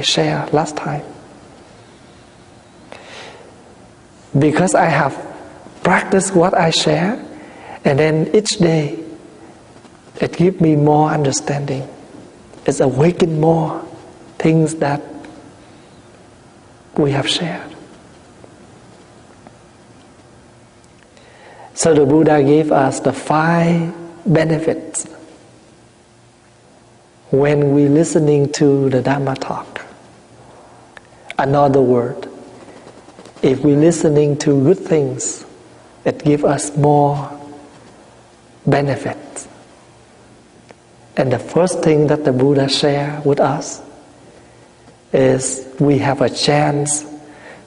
shared last time. Because I have practiced what I share, and then each day it gives me more understanding. It's awakened more things that we have shared. So the Buddha gave us the 5 benefits when we listening to the Dhamma talk. Another word, if we listening to good things, it gives us more benefits. And the first thing that the Buddha shared with us is we have a chance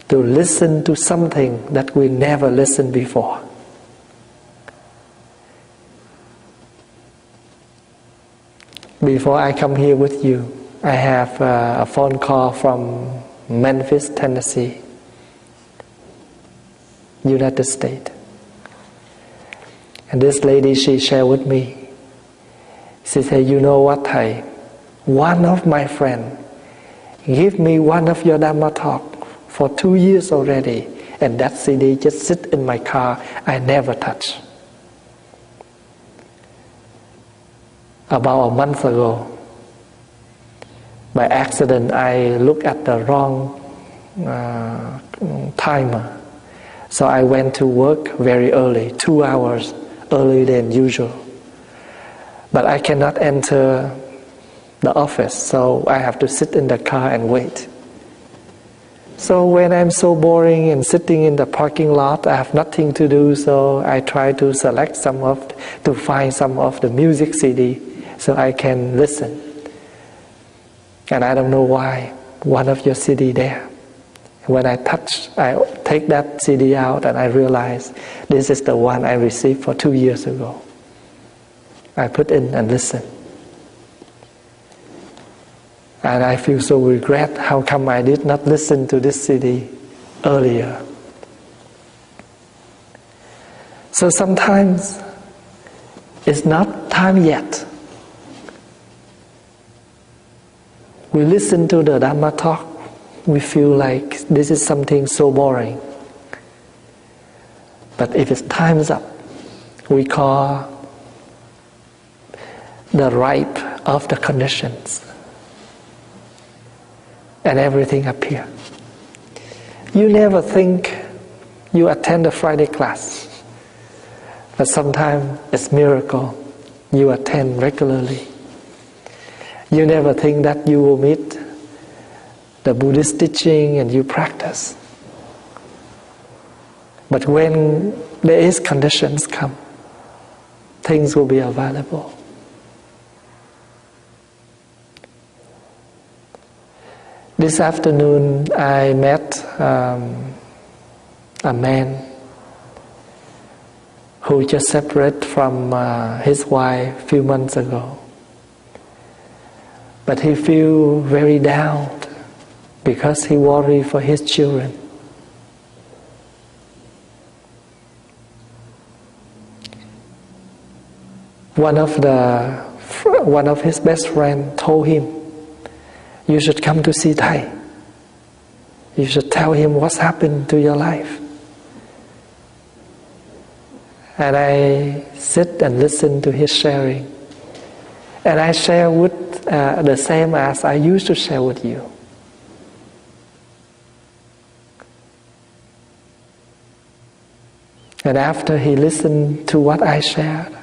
to listen to something that we never listened before. Before I come here with you, I have a phone call from Memphis, Tennessee, United States. And this lady, she shared with me. She said, you know what, Thầy? One of my friends gave me one of your Dhamma talk for 2 years already, and that CD just sit in my car. I never touch. About a month ago, by accident, I looked at the wrong timer. So I went to work very early, 2 hours earlier than usual. But I cannot enter the office, so I have to sit in the car and wait. So when I'm so boring and sitting in the parking lot, I have nothing to do, so I try to to find some of the music CD so I can listen. And I don't know why, one of your CD there. When I take that CD out and I realize this is the one I received for 2 years ago. I put in and listen. And I feel so regret, how come I did not listen to this CD earlier. So sometimes it's not time yet. We listen to the Dhamma talk, we feel like this is something so boring. But if it's time's up, we call the ripe of the conditions, and everything appears. You never think you attend a Friday class, but sometimes it's miracle. You attend regularly. You never think that you will meet the Buddhist teaching and you practice. But when there is conditions come, things will be available. This afternoon I met a man who just separated from his wife a few months ago. But he feels very down because he worries for his children. One of his best friends told him, you should come to see Thầy. You should tell him what's happened to your life. And I sit and listen to his sharing. And I share with the same as I used to share with you. And after he listened to what I shared,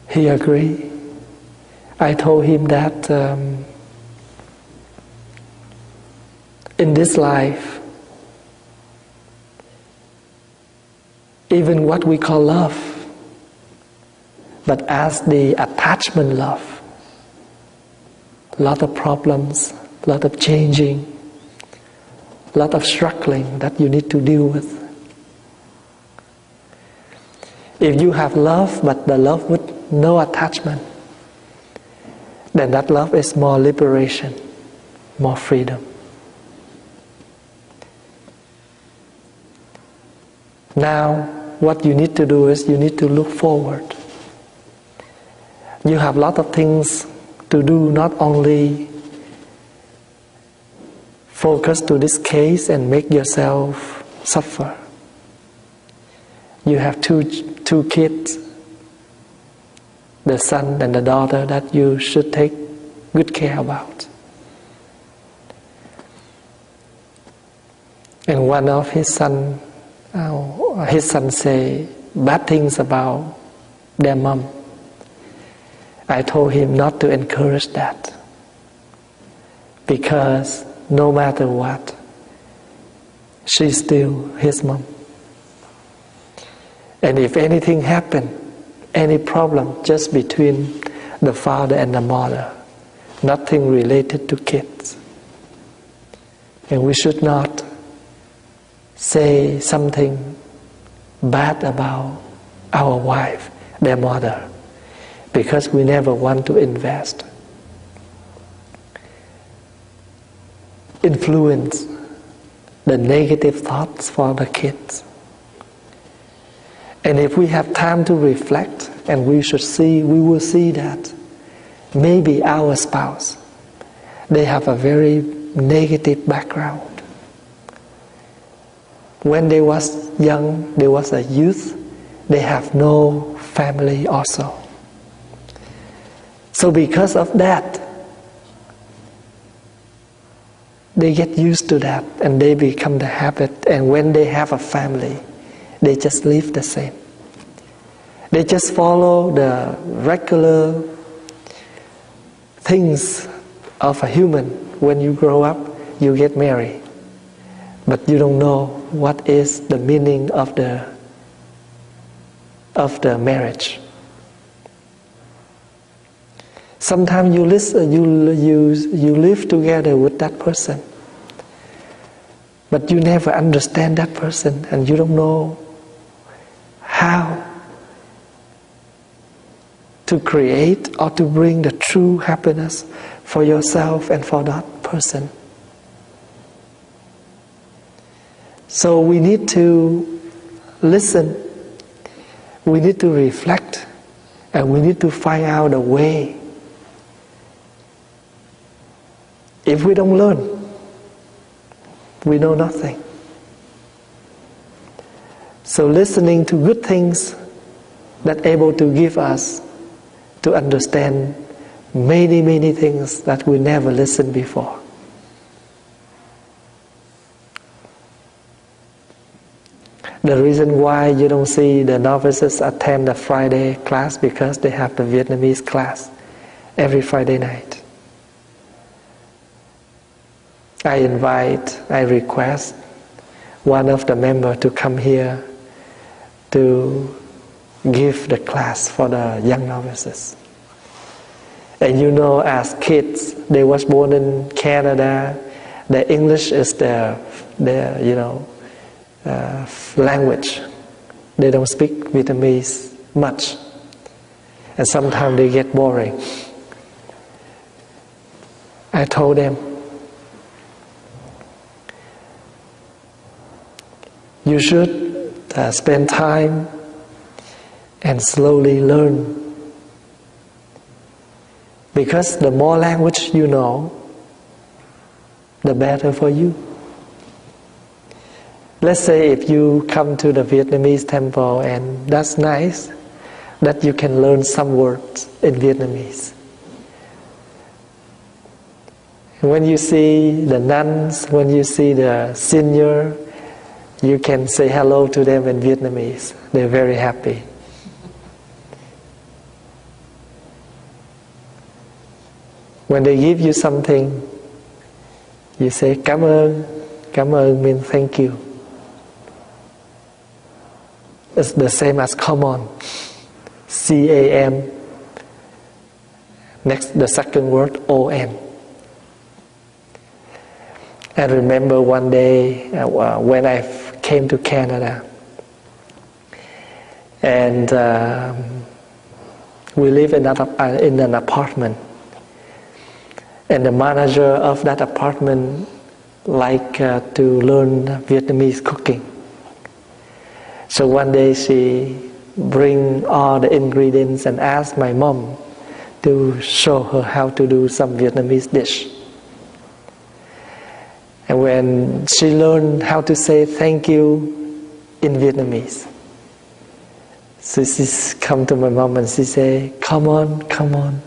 he agreed. I told him that in this life, even what we call love, but as the attachment love, a lot of problems, a lot of changing, a lot of struggling that you need to deal with. If you have love, but the love with no attachment, then that love is more liberation, more freedom. Now, what you need to do is you need to look forward. You have a lot of things to do, not only focus to this case and make yourself suffer. You have two kids, the son and the daughter, that you should take good care about. And one of his son say bad things about their mom. I told him not to encourage that, because no matter what, she's still his mom. And if anything happened, any problem just between the father and the mother, nothing related to kids. And we should not say something bad about our wife, their mother, because we never want to influence the negative thoughts for the kids. And if we have time to reflect, and we will see that maybe our spouse, they have a very negative background. When they was young, they was a youth, they have no family also. So because of that, they get used to that and they become the habit. And when they have a family, they just live the same. They just follow the regular things of a human. When you grow up, you get married. But you don't know what is the meaning of the marriage. Sometimes you live together with that person, but you never understand that person, and you don't know how to create or to bring the true happiness for yourself and for that person. So we need to listen, we need to reflect, and we need to find out a way. If we don't learn, we know nothing. So listening to good things that able to give us to understand many, many things that we never listened before. The reason why you don't see the novices attend the Friday class, because they have the Vietnamese class every Friday night. I request one of the members to come here to give the class for the young novices. And you know, as kids, they was born in Canada, the English is their language. They don't speak Vietnamese much. And sometimes they get boring. I told them, you should spend time and slowly learn. Because the more language you know, the better for you. Let's say if you come to the Vietnamese temple, and that's nice that you can learn some words in Vietnamese. When you see the nuns, when you see the senior, you can say hello to them in Vietnamese. They're very happy. When they give you something, you say cảm ơn. Cảm ơn means thank you. It's the same as come on. C-A-M. Next, the second word, O-N. I remember one day when I came to Canada, and we live in an apartment, and the manager of that apartment liked to learn Vietnamese cooking. So one day she bring all the ingredients and asked my mom to show her how to do some Vietnamese dish. And when she learned how to say thank you in Vietnamese, so she come to my mom and she say, come on, come on.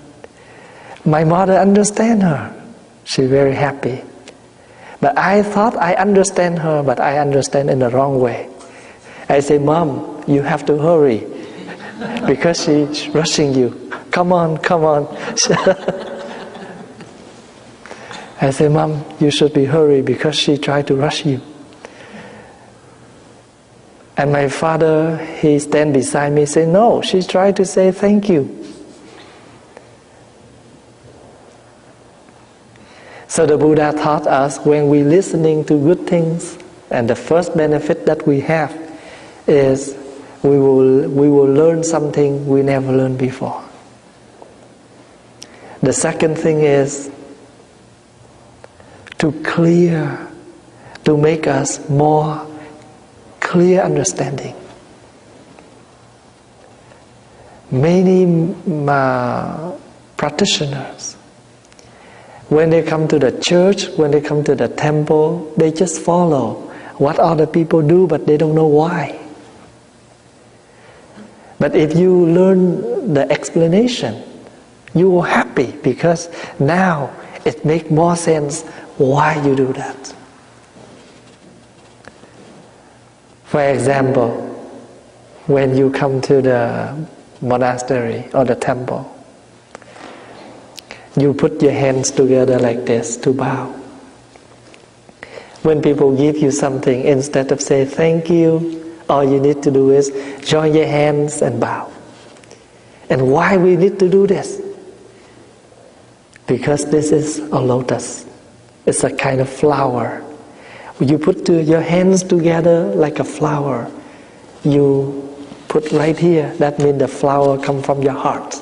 My mother understand her. She's very happy. But I thought I understand her, but I understand in the wrong way. I say, Mom, you have to hurry because she's rushing you. Come on, come on. I say, Mom, you should be hurry because she tried to rush you. And my father, he stand beside me, say, no, she's trying to say thank you. So the Buddha taught us when we listening to good things, and the first benefit that we have is we will learn something we never learned before. The second thing is to make us more clear understanding. Many practitioners, when they come to the church, when they come to the temple, they just follow what other people do, but they don't know why. But if you learn the explanation, you are happy because now it makes more sense why you do that. For example, when you come to the monastery or the temple, you put your hands together like this to bow. When people give you something, instead of say thank you, all you need to do is join your hands and bow. And why we need to do this? Because this is a lotus. It's a kind of flower. You put your hands together like a flower. You put right here. That means the flower comes from your heart.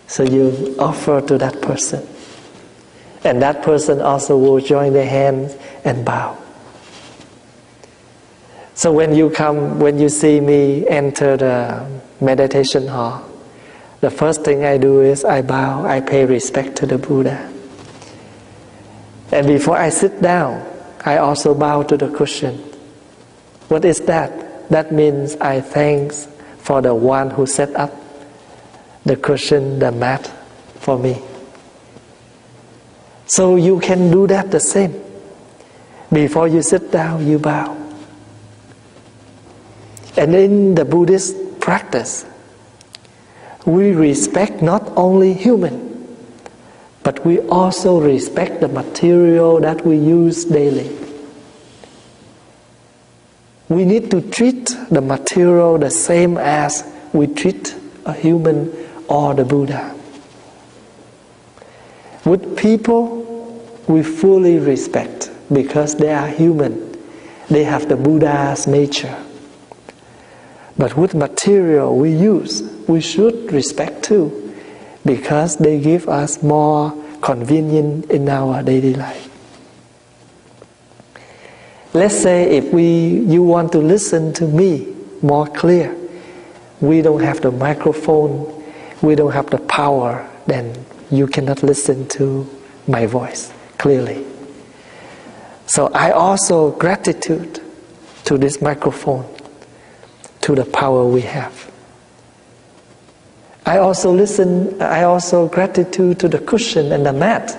So you offer to that person. And that person also will join their hands and bow. So when you see me enter the meditation hall, the first thing I do is I bow, I pay respect to the Buddha. And before I sit down, I also bow to the cushion. What is that? That means I thanks for the one who set up the cushion, the mat for me. So you can do that the same. Before you sit down, you bow. And in the Buddhist practice, we respect not only human, but we also respect the material that we use daily. We need to treat the material the same as we treat a human or the Buddha. With people, we fully respect because they are human. They have the Buddha's nature. But with material we use, we should respect too, because they give us more convenience in our daily life. Let's say if you want to listen to me more clear, we don't have the microphone, we don't have the power, then you cannot listen to my voice clearly. So I also gratitude to this microphone, to the power we have. I also gratitude to the cushion and the mat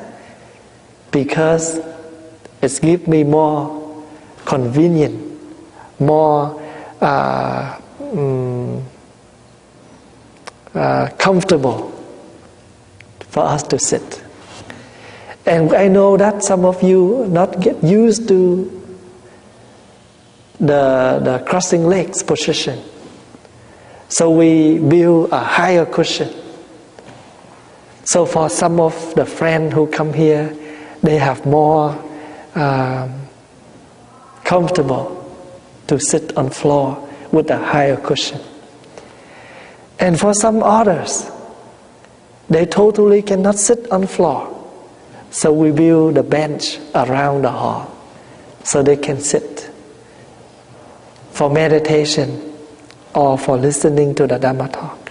because it gives me more convenient, more comfortable for us to sit. And I know that some of you not get used to the crossing legs position. So we build a higher cushion. So for some of the friends who come here, they have more comfortable to sit on floor with a higher cushion. And for some others, they totally cannot sit on floor. So we build a bench around the hall so they can sit for meditation or for listening to the Dhamma talk.